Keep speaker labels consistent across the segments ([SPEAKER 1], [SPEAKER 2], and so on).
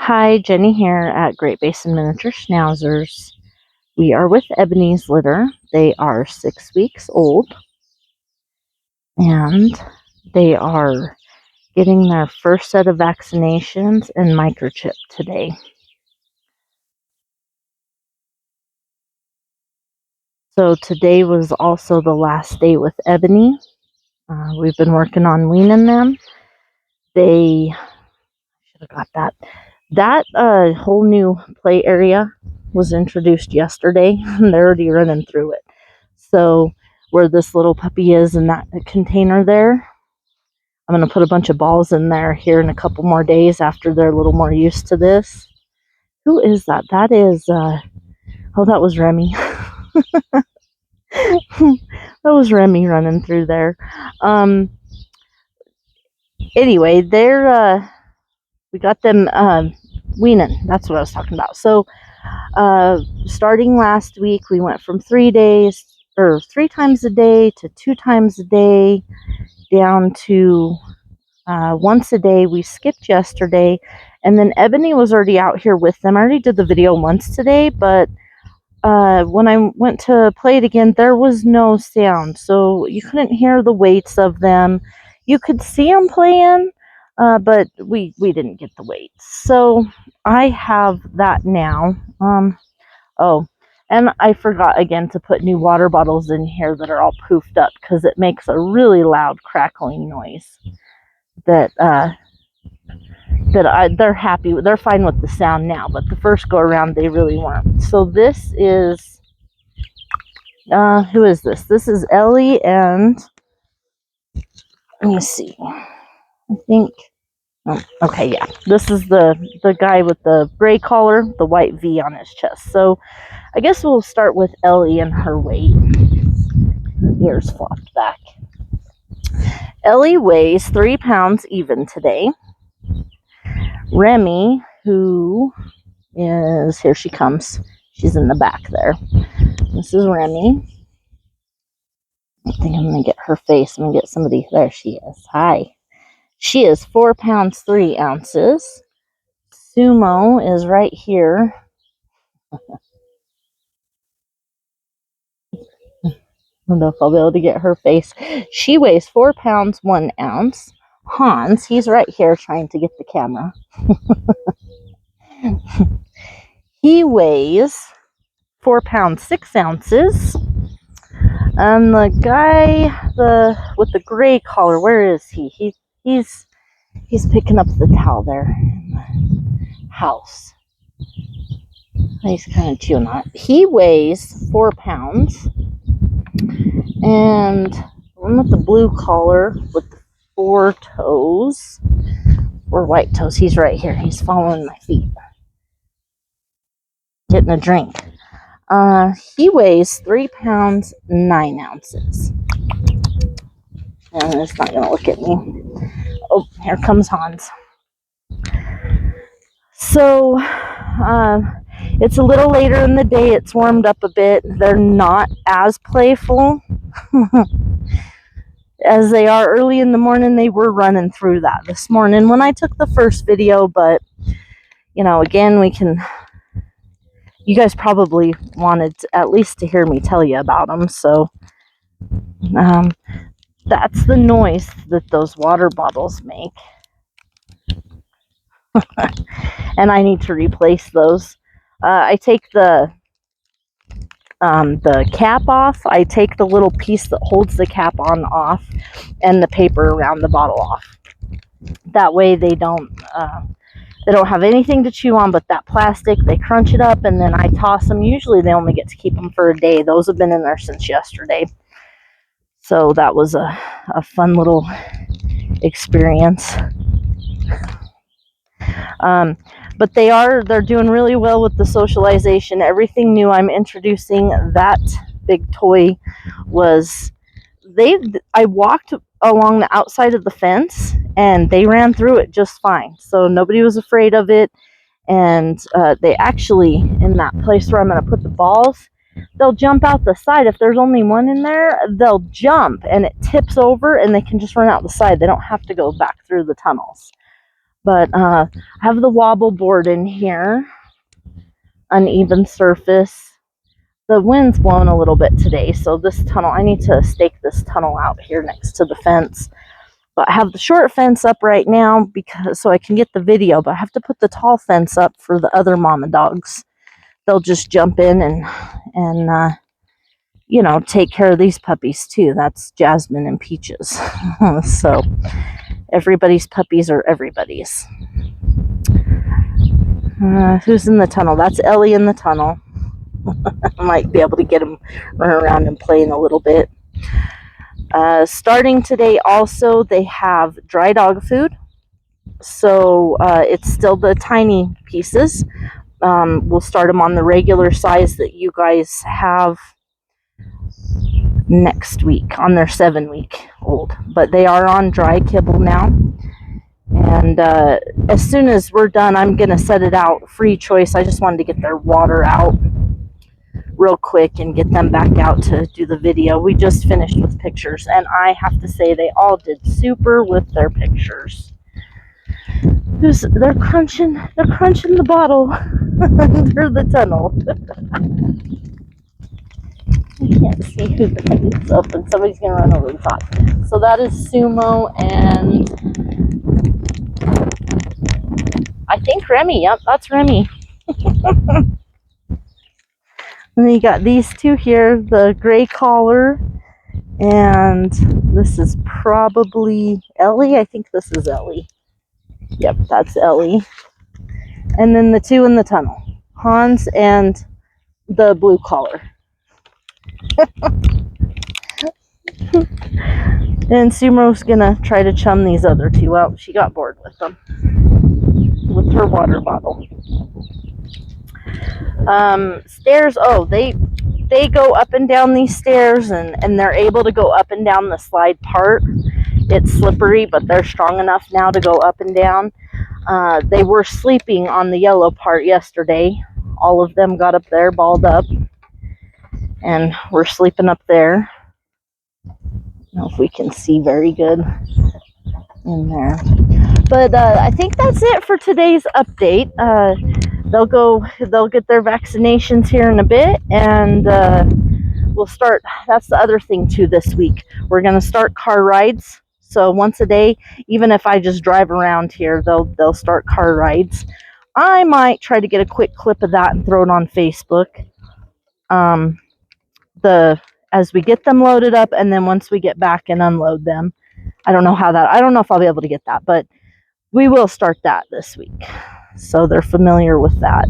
[SPEAKER 1] Hi, Jenny here at Great Basin Miniature Schnauzers. We are with Ebony's litter. They are 6 weeks old and they are getting their first set of vaccinations and microchip today. So today was also the last day with Ebony. We've been working on weaning them. They should have got that. That whole new play area was introduced yesterday and they're already running through it. So where this little puppy is in that container there, I'm going to put a bunch of balls in there here in a couple more days after they're a little more used to this. Who is that? That is, oh, that was Remy. That was Remy running through there. Anyway, they're, we got them weaning. That's what I was talking about. So starting last week, we went from 3 days, or 3 times a day to 2 times a day, down to once a day. We skipped yesterday, and then Ebony was already out here with them. I already did the video once today, but when I went to play it again, there was no sound, so you couldn't hear the weights of them. You could see them playing, but we didn't get the weights. So I have that now. Oh, and I forgot again to put new water bottles in here that are all poofed up because it makes a really loud crackling noise. They're happy. They're fine with the sound now, but the first go around they really weren't. So this is who is this? This is Ellie, and let me see. I think okay, yeah. This is the guy with the gray collar, the white V on his chest. So I guess we'll start with Ellie and her weight. Ears flopped back. Ellie weighs 3 pounds even today. Remy, who is, here she comes. She's in the back there. This is Remy. I think I'm going to get her face. I'm going to get somebody. There she is. Hi. She is 4 pounds 3 ounces. Sumo is right here. I don't know if I'll be able to get her face. She weighs 4 pounds 1 ounce. Hans, he's right here trying to get the camera. He weighs 4 pounds 6 ounces. And the guy with the gray collar, where is he? He's picking up the towel there in the house. He's kind of chewing on it. He weighs 4 pounds. And one with the blue collar with the 4 toes, 4 white toes. He's right here. He's following my feet. Getting a drink. He weighs 3 pounds 9 ounces. And it's not going to look at me. Oh, here comes Hans. So, it's a little later in the day. It's warmed up a bit. They're not as playful as they are early in the morning. They were running through that this morning when I took the first video, but, you know, again, you guys probably wanted at least to hear me tell you about them, so that's the noise that those water bottles make. And I need to replace those. I take the cap off. I take the little piece that holds the cap on off, and the paper around the bottle off. That way they don't have anything to chew on but that plastic. They crunch it up and then I toss them. Usually they only get to keep them for a day. Those have been in there since yesterday. So that was a fun little experience. But they're doing really well with the socialization. Everything new I'm introducing. That big toy was, I walked along the outside of the fence and they ran through it just fine. So nobody was afraid of it. And they actually, in that place where I'm going to put the balls, they'll jump out the side. If there's only one in there, they'll jump and it tips over and they can just run out the side. They don't have to go back through the tunnels. But I have the wobble board in here, uneven surface. The wind's blowing a little bit today, so this tunnel, I need to stake this tunnel out here next to the fence. But I have the short fence up right now because so I can get the video, but I have to put the tall fence up for the other mama dogs. They'll just jump in and you know, take care of these puppies too. That's Jasmine and Peaches. So everybody's puppies are everybody's. Who's in the tunnel? That's Ellie in the tunnel. I might be able to get him run around and playing a little bit. Starting today also, they have dry dog food. So it's still the tiny pieces. We'll start them on the regular size that you guys have next week on their 7-week-old. But they are on dry kibble now. And as soon as we're done, I'm going to set it out free choice. I just wanted to get their water out real quick and get them back out to do the video. We just finished with pictures, and I have to say they all did super with their pictures. They're crunching the bottle under the tunnel. I can't see who the head's up, and somebody's gonna run over the top. So that is Sumo and I think Remy. Yep, that's Remy. And then you got these two here, the gray collar, and this is probably Ellie. I think this is Ellie. Yep, that's Ellie. And then the two in the tunnel, Hans and the blue collar. And Sumo's gonna try to chum these other two out. She got bored with them, with her water bottle. Stairs, oh, they go up and down these stairs, and they're able to go up and down the slide part. It's slippery, but they're strong enough now to go up and down. They were sleeping on the yellow part yesterday. All of them got up there, balled up, and we're sleeping up there. I don't know if we can see very good in there. But I think that's it for today's update. They'll get their vaccinations here in a bit, and we'll start. That's the other thing too this week. We're going to start car rides. So once a day, even if I just drive around here, they'll start car rides. I might try to get a quick clip of that and throw it on Facebook. As we get them loaded up, and then once we get back and unload them. I don't know if I'll be able to get that, but we will start that this week. So they're familiar with that.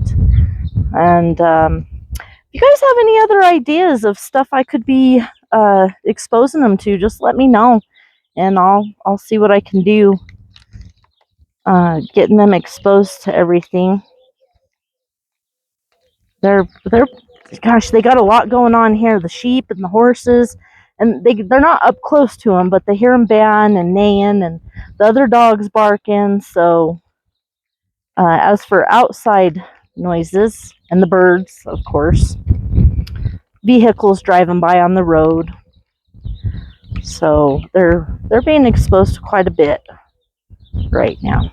[SPEAKER 1] And if you guys have any other ideas of stuff I could be exposing them to, just let me know, and I'll see what I can do getting them exposed to everything. Gosh, they got a lot going on here. The sheep and the horses, and they're not up close to them, but they hear them baying and neighing, and the other dogs barking. So as for outside noises, and the birds, of course, vehicles driving by on the road. So they're being exposed to quite a bit right now.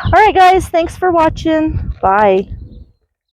[SPEAKER 1] All right, guys, thanks for watching. Bye.